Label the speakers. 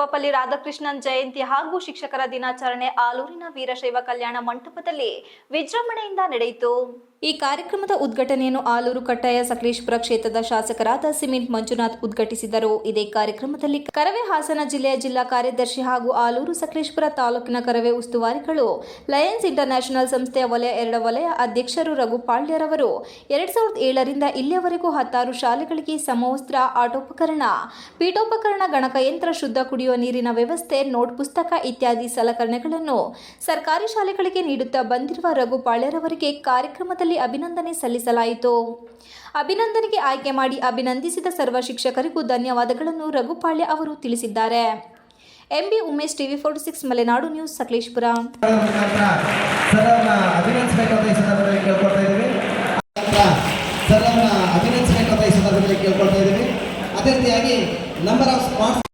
Speaker 1: ಸರ್ವಪಲ್ಲಿ ರಾಧಾಕೃಷ್ಣನ್ ಜಯಂತಿ ಹಾಗೂ ಶಿಕ್ಷಕರ ದಿನಾಚರಣೆ ಆಲೂರಿನ ವೀರಶೈವ ಕಲ್ಯಾಣ ಮಂಟಪದಲ್ಲಿ ವಿಜೃಂಭಣೆಯಿಂದ ನಡೆಯಿತು. ಈ ಕಾರ್ಯಕ್ರಮದ ಉದ್ಘಾಟನೆಯನ್ನು ಆಲೂರು ಕಟ್ಟಾಯ ಸಕಲೇಶಪುರ ಕ್ಷೇತ್ರದ ಶಾಸಕರಾದ ಸಿಮೆಂಟ್ ಮಂಜುನಾಥ್ ಉದ್ಘಾಟಿಸಿದರು. ಇದೇ ಕಾರ್ಯಕ್ರಮದಲ್ಲಿ ಕರವೇ ಹಾಸನ ಜಿಲ್ಲೆಯ ಜಿಲ್ಲಾ ಕಾರ್ಯದರ್ಶಿ ಹಾಗೂ ಆಲೂರು ಸಕಲೇಶಪುರ ತಾಲೂಕಿನ ಕರವೇ ಉಸ್ತುವಾರಿಗಳು, ಲಯನ್ಸ್ ಇಂಟರ್ನ್ಯಾಷನಲ್ ಸಂಸ್ಥೆಯ ವಲಯ 2 ವಲಯ ಅಧ್ಯಕ್ಷರು ರಘುಪಾಳ್ಯರವರು 2007ರಿಂದ ಇಲ್ಲಿಯವರೆಗೂ 16 ಶಾಲೆಗಳಿಗೆ ಸಮವಸ್ತ್ರ, ಆಟೋಪಕರಣ, ಪೀಠೋಪಕರಣ, ಗಣಕಯಂತ್ರ, ಶುದ್ಧ ಕುಡಿಯುವ ನೀರಿನ ವ್ಯವಸ್ಥೆ, ನೋಟ್ ಪುಸ್ತಕ ಇತ್ಯಾದಿ ಸಲಕರಣೆಗಳನ್ನು ಸರ್ಕಾರಿ ಶಾಲೆಗಳಿಗೆ ನೀಡುತ್ತಾ ಬಂದಿರುವ ರಘುಪಾಳ್ಯರವರಿಗೆ ಕಾರ್ಯಕ್ರಮದಲ್ಲಿ ಅಭಿನಂದನೆ ಸಲ್ಲಿಸಲಾಯಿತು. ಅಭಿನಂದನೆಗೆ ಆಯ್ಕೆ ಮಾಡಿ ಅಭಿನಂದಿಸಿದ ಸರ್ವ ಶಿಕ್ಷಕರಿಗೂ ಧನ್ಯವಾದಗಳನ್ನು ರಘುಪಾಳ್ಯ ಅವರು ತಿಳಿಸಿದ್ದಾರೆ. M B Umesh, TV 46 Malenadu news, Sakleshpur.
Speaker 2: ಅಭಿನಂದಿಸಬೇಕಂತ ಈ ಸಂದರ್ಭದಲ್ಲಿ ಕೇಳ್ಕೊಳ್ತಾ ಇದ್ದೀವಿ. ಅದೇ ರೀತಿಯಾಗಿ ನಂಬರ್ ಆಫ್ ಸ್ಪಾಟ್ಸ್